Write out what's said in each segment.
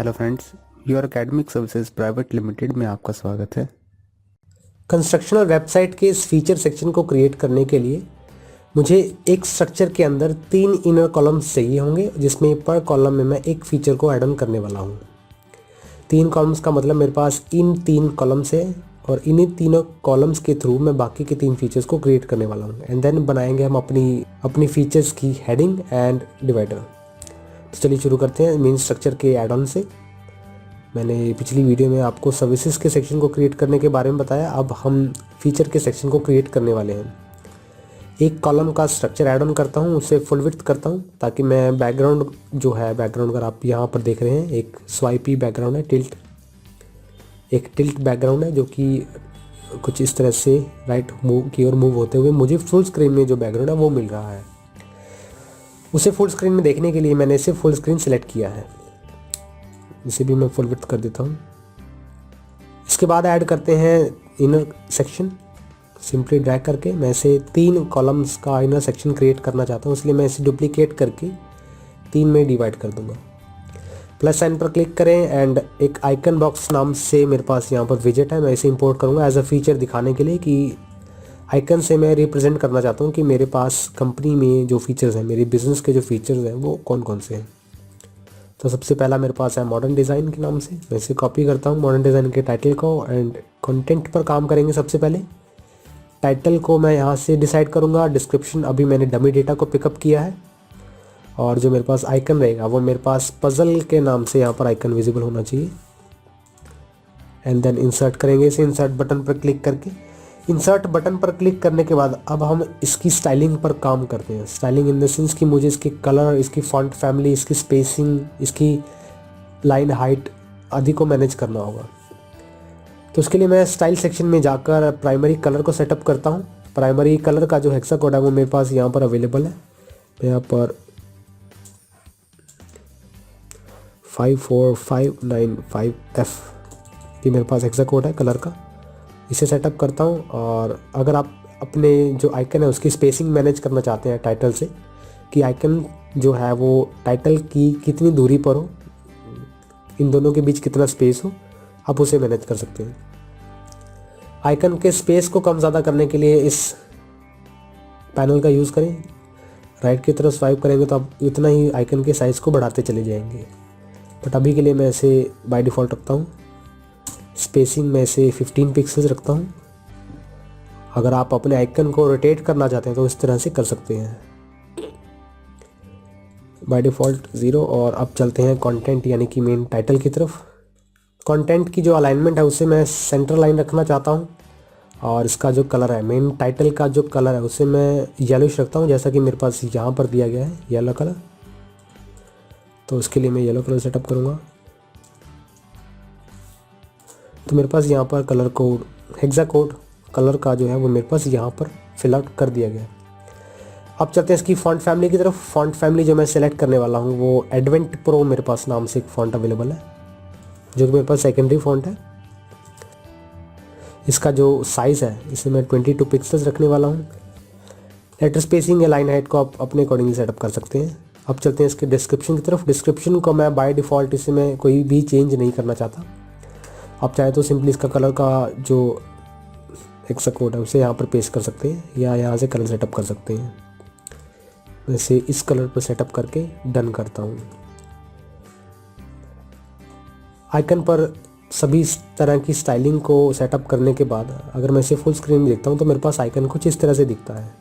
Hello friends, your academic services private limited में आपका स्वागत है। कंस्ट्रक्शनल वेबसाइट के इस फीचर सेक्शन को क्रिएट करने के लिए मुझे एक स्ट्रक्चर के अंदर 3 इनर कॉलम्स चाहिए होंगे, जिसमें पर कॉलम में मैं एक फीचर को ऐड ऑन करने वाला हूँ। 3 कॉलम्स का मतलब मेरे पास इन 3 कॉलम्स है और इन्हीं तीनों कॉलम्स के थ्रू मैं बाकी के 3 फीचर्स को क्रिएट करने वाला हूँ एंड देन बनाएंगे हम अपनी फीचर्स की हेडिंग एंड डिवाइडर। तो चलिए शुरू करते हैं मेन स्ट्रक्चर के ऐड ऑन से। मैंने पिछली वीडियो में आपको सर्विसेज के सेक्शन को क्रिएट करने के बारे में बताया, अब हम फीचर के सेक्शन को क्रिएट करने वाले हैं। एक कॉलम का स्ट्रक्चर ऐड ऑन करता हूँ, उसे फुल विड्थ करता हूँ ताकि मैं बैकग्राउंड जो है, बैकग्राउंड अगर आप यहाँ पर देख रहे हैं एक स्वाइपी बैकग्राउंड है, एक टिल्ट बैकग्राउंड है जो कि कुछ इस तरह से राइट मूव की ओर मूव होते हुए मुझे फुल स्क्रीन में जो बैकग्राउंड है वो मिल रहा है। उसे फुल स्क्रीन में देखने के लिए मैंने इसे फुल स्क्रीन सेलेक्ट किया है। इसे भी मैं फुल विड्थ कर देता हूँ। इसके बाद ऐड करते हैं इनर सेक्शन। सिंपली ड्रैग करके मैं इसे 3 कॉलम्स का इनर सेक्शन क्रिएट करना चाहता हूँ, इसलिए मैं इसे डुप्लीकेट करके 3 में डिवाइड कर दूंगा। प्लस साइन पर क्लिक करें एंड एक आइकन बॉक्स नाम से मेरे पास यहाँ पर विजेट है, मैं इसे इंपोर्ट करूँगा एज अ फीचर दिखाने के लिए कि आइकन से मैं रिप्रेजेंट करना चाहता हूँ कि मेरे पास कंपनी में जो फीचर्स हैं, मेरी बिजनेस के जो फीचर्स हैं वो कौन कौन से हैं। तो सबसे पहला मेरे पास है मॉडर्न डिज़ाइन के नाम से, मैं इसे कॉपी करता हूँ मॉडर्न डिज़ाइन के टाइटल को एंड कंटेंट पर काम करेंगे। सबसे पहले टाइटल को मैं यहाँ से डिसाइड करूँगा। डिस्क्रिप्शन अभी मैंने डमी डेटा को पिकअप किया है और जो मेरे पास आइकन रहेगा वो मेरे पास पजल के नाम से यहाँ पर आइकन विजिबल होना चाहिए। एंड देन इंसर्ट करेंगे इसे, इंसर्ट बटन पर क्लिक करके। इंसर्ट बटन पर क्लिक करने के बाद अब हम इसकी स्टाइलिंग पर काम करते हैं। स्टाइलिंग इन द सेंस कि मुझे इसके कलर, इसकी फॉन्ट फैमिली, इसकी स्पेसिंग, इसकी लाइन हाइट आदि को मैनेज करना होगा। तो उसके लिए मैं स्टाइल सेक्शन में जाकर प्राइमरी कलर को सेटअप करता हूँ। प्राइमरी कलर का जो हेक्सा कोड है वो मेरे पास यहाँ पर अवेलेबल है। मैं यहाँ पर 54595F ये मेरे पास हेक्सा कोड है कलर का, इसे सेटअप करता हूँ। और अगर आप अपने जो आइकन है उसकी स्पेसिंग मैनेज करना चाहते हैं टाइटल से, कि आइकन जो है वो टाइटल की कितनी दूरी पर हो, इन दोनों के बीच कितना स्पेस हो, आप उसे मैनेज कर सकते हैं। आइकन के स्पेस को कम ज़्यादा करने के लिए इस पैनल का यूज़ करें। राइट की तरफ स्वाइप करेंगे तो आप इतना ही आइकन के साइज़ को बढ़ाते चले जाएंगे, बट अभी के लिए मैं इसे बाय डिफ़ॉल्ट रखता हूँ। स्पेसिंग में से 15 पिक्सेल्स रखता हूँ। अगर आप अपने आइकन को रोटेट करना चाहते हैं तो इस तरह से कर सकते हैं। By default 0। और अब चलते हैं कंटेंट यानी कि मेन टाइटल की तरफ। कंटेंट की जो अलाइनमेंट है उसे मैं सेंटर लाइन रखना चाहता हूँ और इसका जो कलर है, मेन टाइटल का जो कलर है उसे मैं येलोइश रखता हूँ, जैसा कि मेरे पास यहाँ पर दिया गया है येलो कलर। तो उसके लिए मैं येलो कलर सेटअप करूँगा। तो मेरे पास यहाँ पर colour code, hexa code colour का जो है वो मेरे पास यहाँ पर फिल आउट कर दिया गया। अब चलते हैं इसकी फॉन्ट फैमिली की तरफ। फॉन्ट फैमिली जो मैं सेलेक्ट करने वाला हूँ वो एडवेंट प्रो मेरे पास नाम से एक फॉन्ट अवेलेबल है, जो कि मेरे पास सेकेंडरी फॉन्ट है। इसका जो साइज़ है इसे मैं 22 पिक्सल्स रखने वाला हूँ। लेटर स्पेसिंग या लाइन हाइट को आप अपने अकॉर्डिंगली सेटअप कर सकते हैं। अब चलते हैं इसके डिस्क्रिप्शन की तरफ। डिस्क्रिप्शन को मैं बाय डिफ़ॉल्ट इसे मैं कोई भी चेंज नहीं करना चाहता। आप चाहे तो सिंपली इसका कलर का जो हेक्सा कोड है उसे यहाँ पर पेस्ट कर सकते हैं या यहाँ से कलर सेटअप कर सकते हैं। मैं इसे इस कलर पर सेटअप करके डन करता हूँ। आइकन पर सभी तरह की स्टाइलिंग को सेटअप करने के बाद अगर मैं इसे फुल स्क्रीन में देखता हूँ तो मेरे पास आइकन कुछ इस तरह से दिखता है।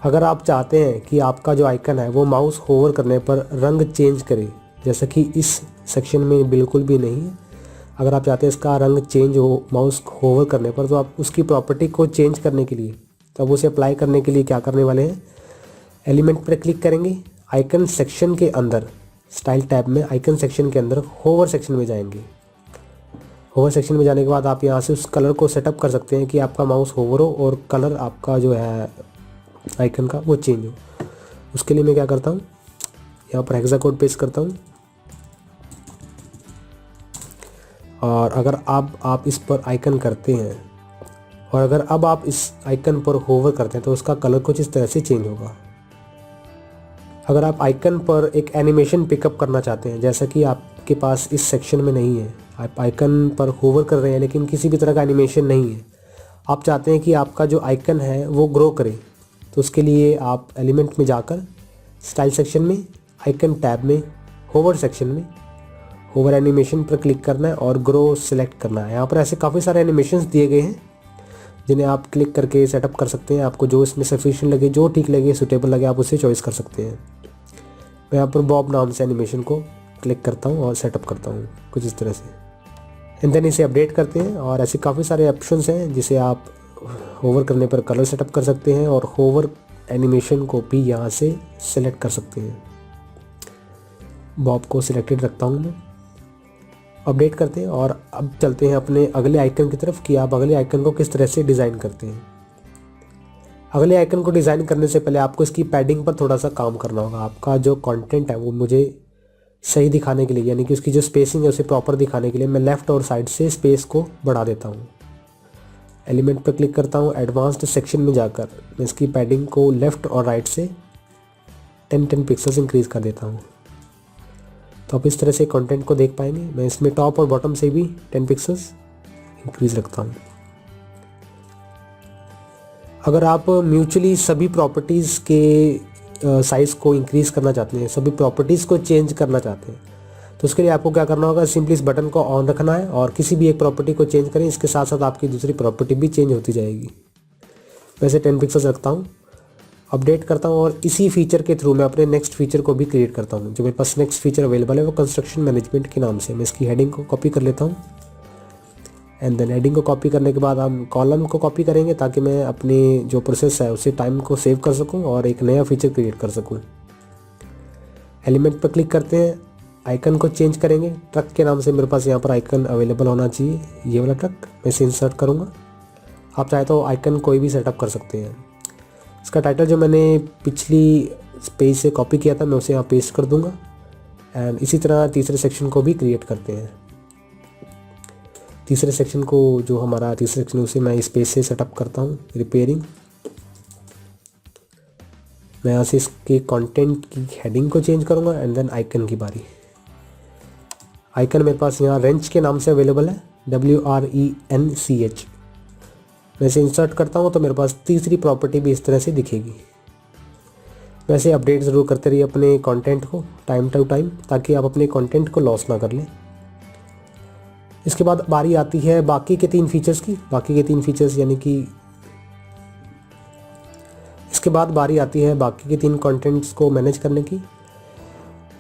अगर आप चाहते हैं कि आपका जो आइकन है वो माउस होवर करने पर रंग चेंज करे, जैसा कि इस सेक्शन में बिल्कुल भी नहीं है, अगर आप चाहते हैं इसका रंग चेंज हो माउस होवर करने पर, तो आप उसकी प्रॉपर्टी को चेंज करने के लिए, तब उसे अप्लाई करने के लिए क्या करने वाले हैं, एलिमेंट पर क्लिक करेंगे। आइकन सेक्शन के अंदर स्टाइल टैब में आइकन सेक्शन के अंदर होवर सेक्शन में जाएंगे। होवर सेक्शन में जाने के बाद आप यहाँ से उस कलर को सेटअप कर सकते हैं कि आपका माउस होवर हो और कलर आपका जो है आइकन का वो चेंज हो। उसके लिए मैं क्या करता हूँ, यहाँ पर हेक्सा कोड पेस्ट करता हूँ और अगर आप इस पर आइकन करते हैं और अगर अब आप इस आइकन पर होवर करते हैं तो उसका कलर कुछ इस तरह से चेंज होगा। अगर आप आइकन पर एक एनिमेशन पिकअप करना चाहते हैं, जैसा कि आप आपके पास इस सेक्शन में नहीं है, आप आइकन पर होवर कर रहे हैं लेकिन किसी भी तरह का एनिमेशन नहीं है, आप चाहते हैं कि आपका जो आइकन है वो ग्रो करे, तो उसके लिए आप एलिमेंट में जाकर स्टाइल सेक्शन में, आइकन टैब में, होवर सेक्शन में होवर एनिमेशन पर क्लिक करना है और ग्रो सिलेक्ट करना है। यहाँ पर ऐसे काफ़ी सारे एनिमेशंस दिए गए हैं जिन्हें आप क्लिक करके सेटअप कर सकते हैं। आपको जो इसमें सफिशिएंट लगे, जो ठीक लगे, सुटेबल लगे, आप उसे चॉइस कर सकते हैं। मैं यहाँ पर बॉब नाम से एनिमेशन को क्लिक करता हूँ और सेटअप करता हूँ कुछ इस तरह से, एंड देन इसे अपडेट करते हैं। और ऐसे काफ़ी सारे ऑप्शंस हैं जिसे आप होवर करने पर कलर सेटअप कर सकते हैं और होवर एनिमेशन को भी यहाँ से सिलेक्ट कर सकते हैं। बॉब को सिलेक्टेड रखता हूँ मैं, अपडेट करते हैं और अब चलते हैं अपने अगले आइकन की तरफ कि आप अगले आइकन को किस तरह से डिज़ाइन करते हैं। अगले आइकन को डिज़ाइन करने से पहले आपको इसकी पैडिंग पर थोड़ा सा काम करना होगा। आपका जो कंटेंट है वो मुझे सही दिखाने के लिए, यानी कि उसकी जो स्पेसिंग है उसे प्रॉपर दिखाने के लिए मैं लेफ़्ट और साइड से स्पेस को बढ़ा देता हूँ। एलिमेंट पर क्लिक करता हूँ, एडवांस्ड सेक्शन में जाकर मैं इसकी पैडिंग को लेफ़्ट और राइट से 10 पिक्सल्स इंक्रीज़ कर देता हूँ। तो आप इस तरह से कंटेंट को देख पाएंगे। मैं इसमें टॉप और बॉटम से भी 10 पिक्सल्स इंक्रीज़ रखता हूँ। अगर आप म्यूचुअली सभी प्रॉपर्टीज़ के साइज़ को इंक्रीज़ करना चाहते हैं, सभी प्रॉपर्टीज़ को चेंज करना चाहते हैं, तो उसके लिए आपको क्या करना होगा, सिंपली इस बटन को ऑन रखना है और किसी भी एक प्रॉपर्टी को चेंज करें, इसके साथ साथ आपकी दूसरी प्रॉपर्टी भी चेंज होती जाएगी। वैसे 10 पिक्सल्स रखता हूँ, अपडेट करता हूँ और इसी फीचर के थ्रू मैं अपने नेक्स्ट फीचर को भी क्रिएट करता हूँ। जो मेरे पास नेक्स्ट फीचर अवेलेबल है वो कंस्ट्रक्शन मैनेजमेंट के नाम से। मैं इसकी हेडिंग को कॉपी कर लेता हूँ, एंड देन हेडिंग को कॉपी करने के बाद हम कॉलम को कॉपी करेंगे ताकि मैं अपनी जो प्रोसेस है उसे टाइम को सेव कर सकूँ और एक नया फीचर क्रिएट कर सकूँ। एलिमेंट पर क्लिक करते हैं, आइकन को चेंज करेंगे। ट्रक के नाम से मेरे पास यहाँ पर आइकन अवेलेबल होना चाहिए, ये वाला ट्रक। मैं इसे इंसर्ट करूँगा। आप चाहे तो आइकन कोई भी सेटअप कर सकते हैं। इसका टाइटल जो मैंने पिछली पेज से कॉपी किया था मैं उसे यहाँ पेस्ट कर दूँगा। एंड इसी तरह तीसरे सेक्शन को भी क्रिएट करते हैं। तीसरे सेक्शन को, जो हमारा तीसरा सेक्शन, उसे मैं इस पेज से सेटअप करता हूँ, रिपेयरिंग। मैं यहाँ से इसके कंटेंट की हेडिंग को चेंज करूँगा एंड देन आइकन की बारी। आइकन मेरे पास यहाँ रेंच के नाम से अवेलेबल है, WRENCH। मैं इसे इंसर्ट करता हूँ तो मेरे पास तीसरी प्रॉपर्टी भी इस तरह से दिखेगी। वैसे अपडेट ज़रूर करते रहिए अपने कंटेंट को टाइम टू टाइम, ताकि आप अपने कंटेंट को लॉस ना कर लें। इसके बाद बारी आती है बाकी के 3 फीचर्स की। बाकी के 3 फीचर्स यानी कि इसके बाद बारी आती है बाकी के 3 कंटेंट्स को मैनेज करने की।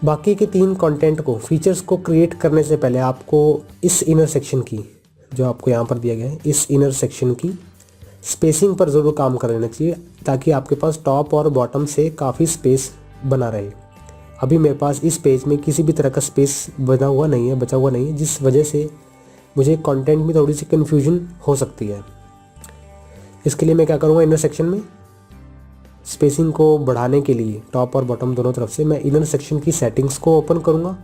बाकी के 3 कंटेंट को, फीचर्स को क्रिएट करने से पहले आपको इस इनर सेक्शन की, जो आपको यहाँ पर दिया गया है, इस इनर सेक्शन की स्पेसिंग पर ज़रूर काम कर लेना चाहिए ताकि आपके पास टॉप और बॉटम से काफ़ी स्पेस बना रहे। अभी मेरे पास इस पेज में किसी भी तरह का स्पेस बचा हुआ नहीं है, जिस वजह से मुझे कंटेंट में थोड़ी सी कन्फ्यूजन हो सकती है। इसके लिए मैं क्या करूँगा, इनर सेक्शन में स्पेसिंग को बढ़ाने के लिए टॉप और बॉटम दोनों तरफ से मैं इनर सेक्शन की सेटिंग्स को ओपन करूँगा।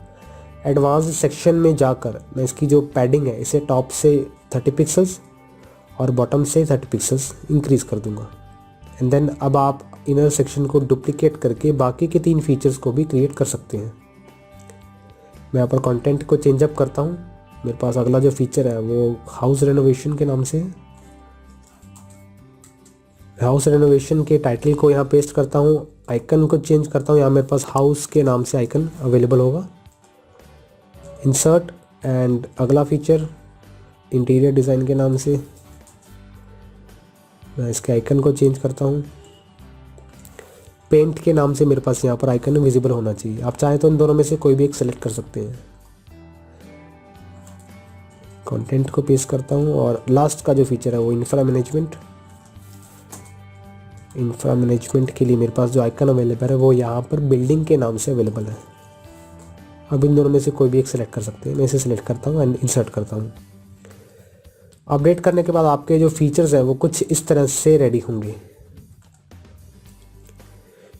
एडवांस सेक्शन में जाकर मैं इसकी जो पैडिंग है इसे टॉप से 30 पिक्सल्स और बॉटम से 30 पिक्सल्स इंक्रीज़ कर दूंगा। एंड देन अब आप इनर सेक्शन को डुप्लीकेट करके बाकी के 3 फीचर्स को भी क्रिएट कर सकते हैं। मैं यहाँ पर कंटेंट को चेंज अप करता हूँ। मेरे पास अगला जो फीचर है वो हाउस रेनोवेशन के नाम से है। हाउस रेनोवेशन के टाइटल को यहाँ पेस्ट करता हूँ, आइकन को चेंज करता हूँ। यहाँ मेरे पास हाउस के नाम से आइकन अवेलेबल होगा। इंसर्ट, एंड अगला फीचर इंटीरियर डिज़ाइन के नाम से मैं इसके आइकन को चेंज करता हूँ। पेंट के नाम से मेरे पास यहाँ पर आइकन विजिबल होना चाहिए। आप चाहें तो इन दोनों में से कोई भी एक सेलेक्ट कर सकते हैं। कंटेंट को पेस्ट करता हूँ और लास्ट का जो फीचर है वो इंफ्रा मैनेजमेंट। इंफ्रा मैनेजमेंट के लिए मेरे पास जो आइकन अवेलेबल है वो यहाँ पर बिल्डिंग के नाम से अवेलेबल है। अब इन दोनों में से कोई भी एक सिलेक्ट कर सकते हैं। मैं इसे सिलेक्ट करता हूँ एंड इंसर्ट करता हूँ। अपडेट करने के बाद आपके जो फीचर्स हैं वो कुछ इस तरह से रेडी होंगे।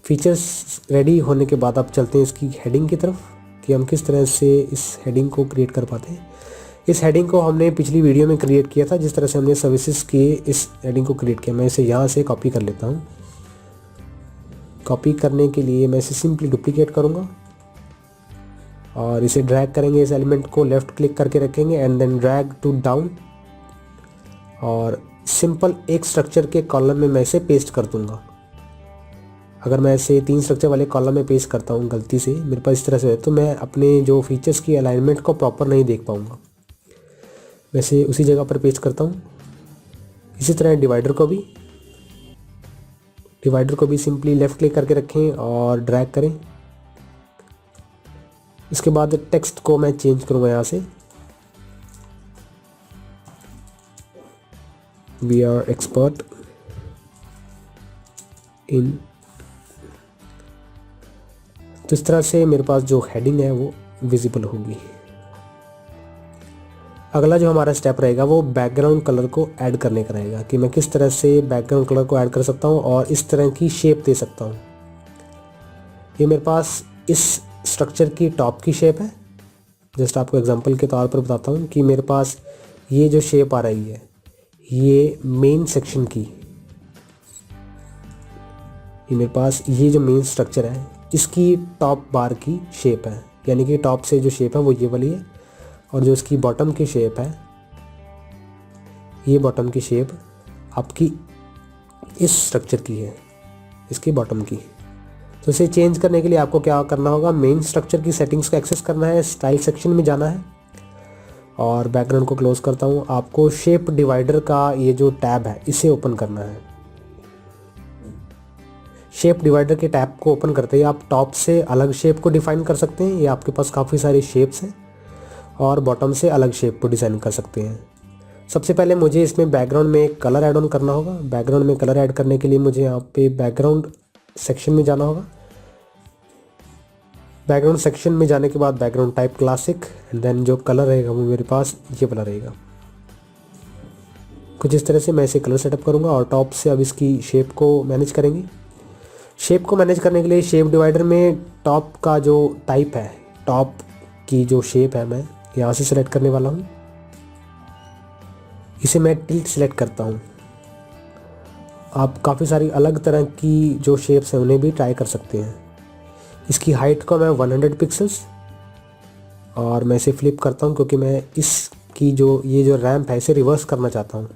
फीचर्स रेडी होने के बाद आप चलते हैं इसकी हेडिंग की तरफ कि हम किस तरह से इस हेडिंग को क्रिएट कर पाते हैं। इस हेडिंग को हमने पिछली वीडियो में क्रिएट किया था, जिस तरह से हमने सर्विसेज के इस हेडिंग को क्रिएट किया। मैं इसे यहाँ से कॉपी कर लेता हूँ। कॉपी करने के लिए मैं इसे सिंपली डुप्लीकेट करूँगा और इसे ड्रैग करेंगे, इस एलिमेंट को लेफ़्ट क्लिक करके रखेंगे and then drag to down, और सिंपल एक स्ट्रक्चर के कॉलम में मैं इसे पेस्ट कर दूंगा। अगर मैं इसे 3 स्ट्रक्चर वाले कॉलम में पेस्ट करता हूँ गलती से, मेरे पास इस तरह से है, तो मैं अपने जो फीचर्स की अलाइनमेंट को प्रॉपर नहीं देख पाऊँगा। वैसे उसी जगह पर पेस्ट करता हूँ। इसी तरह डिवाइडर को भी सिंपली लेफ़्ट क्लिक करके रखें और ड्रैग करें। इसके बाद टेक्स्ट को मैं चेंज करूँगा यहाँ से, वी आर एक्सपर्ट इन। तो इस तरह से मेरे पास जो हेडिंग है वो विजिबल होगी। अगला जो हमारा स्टेप रहेगा वो बैकग्राउंड कलर को ऐड करने का रहेगा, कि मैं किस तरह से बैकग्राउंड कलर को ऐड कर सकता हूँ और इस तरह की शेप दे सकता हूँ। ये मेरे पास इस स्ट्रक्चर की टॉप की शेप है। जस्ट आपको एग्जांपल के तौर पर बताता हूँ कि मेरे पास ये जो शेप आ रही है, ये मेन सेक्शन की, ये मेरे पास ये जो मेन स्ट्रक्चर है इसकी टॉप बार की शेप है, यानी कि टॉप से जो शेप है वो ये वाली है, और जो इसकी बॉटम की शेप है, ये बॉटम की शेप आपकी इस स्ट्रक्चर की है, इसकी बॉटम की। तो इसे चेंज करने के लिए आपको क्या करना होगा, मेन स्ट्रक्चर की सेटिंग्स को एक्सेस करना है, स्टाइल सेक्शन में जाना है और बैकग्राउंड को क्लोज करता हूँ। आपको शेप डिवाइडर का ये जो टैब है इसे ओपन करना है। शेप डिवाइडर के टैब को ओपन करते ही आप टॉप से अलग शेप को डिफाइन कर सकते हैं। ये आपके पास काफ़ी सारी शेप्स हैं, और बॉटम से अलग शेप को डिज़ाइन कर सकते हैं। सबसे पहले मुझे इसमें बैकग्राउंड में एक कलर ऐड ऑन करना होगा। बैकग्राउंड में कलर ऐड करने के लिए मुझे यहाँ पे बैकग्राउंड सेक्शन में जाना होगा। बैकग्राउंड सेक्शन में जाने के बाद background type classic, and then जो कलर रहेगा वो मेरे पास ये वाला रहेगा। कुछ इस तरह से मैं इसे कलर सेटअप करूँगा, और टॉप से अब इसकी शेप को मैनेज करेंगे। शेप को मैनेज करने के लिए शेप डिवाइडर में टॉप का जो टाइप है, टॉप की जो शेप है, मैं यहाँ से सिलेक्ट करने वाला हूँ। इसे मैं टिल्ट सिलेक्ट करता हूँ। आप काफ़ी सारी अलग तरह की जो शेप्स हैं उन्हें भी ट्राई कर सकते हैं। इसकी हाइट को मैं 100 पिक्सल्स, और मैं इसे फ्लिप करता हूँ क्योंकि मैं इसकी ये जो रैंप है इसे रिवर्स करना चाहता हूँ,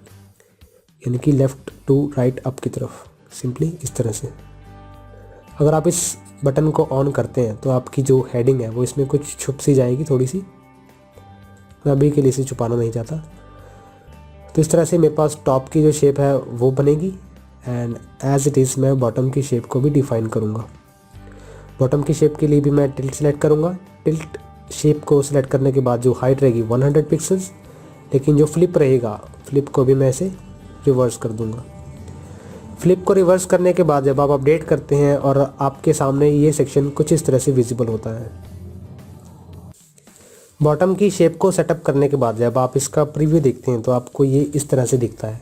यानी कि लेफ़्ट टू राइट अप की तरफ, सिंपली इस तरह से। अगर आप इस बटन को ऑन करते हैं तो आपकी जो हेडिंग है वो इसमें कुछ छुप सी जाएगी थोड़ी सी। मैं अभी के लिए इसे छुपाना नहीं चाहता। तो इस तरह से मेरे पास टॉप की जो शेप है वो बनेगी, एंड एज इट इज़ मैं बॉटम की शेप को भी डिफ़ाइन करूँगा। बॉटम की शेप के लिए भी मैं टिल्ट सेलेक्ट करूँगा। टिल्ट शेप को सिलेक्ट करने के बाद जो हाइट रहेगी 100 पिक्सल्स, लेकिन जो फ्लिप रहेगा, फ्लिप को भी मैं इसे रिवर्स कर दूँगा। फ्लिप को रिवर्स करने के बाद जब आप अपडेट करते हैं और आपके सामने ये सेक्शन कुछ इस तरह से विजिबल होता है। बॉटम की शेप को सेटअप करने के बाद जब आप इसका प्रीव्यू देखते हैं तो आपको ये इस तरह से दिखता है।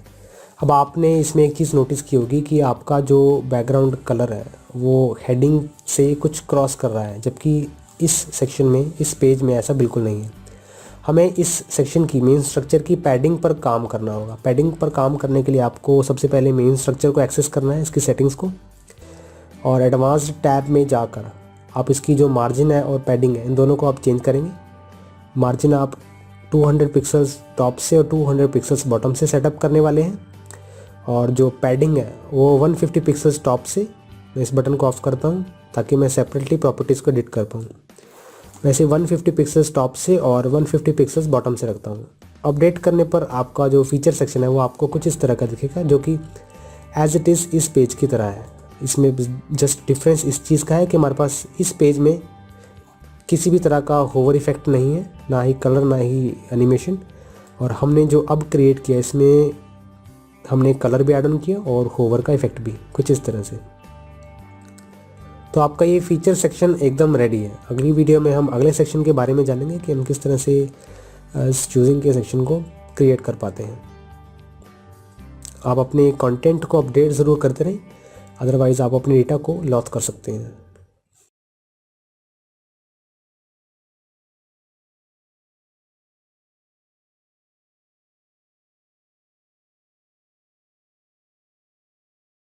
अब आपने इसमें एक चीज़ नोटिस की होगी कि आपका जो बैकग्राउंड कलर है वो हेडिंग से कुछ क्रॉस कर रहा है, जबकि इस सेक्शन में, इस पेज में ऐसा बिल्कुल नहीं है। हमें इस सेक्शन की मेन स्ट्रक्चर की पैडिंग पर काम करना होगा। पैडिंग पर काम करने के लिए आपको सबसे पहले मेन स्ट्रक्चर को एक्सेस करना है, इसकी सेटिंग्स को, और एडवांस्ड टैब में जाकर आप इसकी जो मार्जिन है और पैडिंग है इन दोनों को आप चेंज करेंगे। मार्जिन आप 200 पिक्सल्स टॉप से और 200 पिक्सल्स बॉटम से सेटअप करने वाले हैं, और जो पैडिंग है वो 150 पिक्सल्स टॉप से। मैं इस बटन को ऑफ करता हूँ ताकि मैं सेपरेटली प्रॉपर्टीज़ को एडिट कर पाऊँ। वैसे 150 पिक्सल्स टॉप से और 150 पिक्सल्स बॉटम से रखता हूँ। अपडेट करने पर आपका जो फीचर सेक्शन है वो आपको कुछ इस तरह का दिखेगा, जो कि एज इट इज़ इस पेज की तरह है। इसमें जस्ट डिफरेंस इस चीज़ का है कि हमारे पास इस पेज में किसी भी तरह का होवर इफेक्ट नहीं है, ना ही कलर ना ही एनिमेशन, और हमने जो अब क्रिएट किया इसमें हमने कलर भी ऐड ऑन किया और होवर का इफेक्ट भी, कुछ इस तरह से। तो आपका ये फीचर सेक्शन एकदम रेडी है। अगली वीडियो में हम अगले सेक्शन के बारे में जानेंगे कि हम किस तरह से इस चूजिंग के सेक्शन को क्रिएट कर पाते हैं। आप अपने कंटेंट को अपडेट ज़रूर करते रहें, अदरवाइज़ आप अपने डेटा को लॉस कर सकते हैं।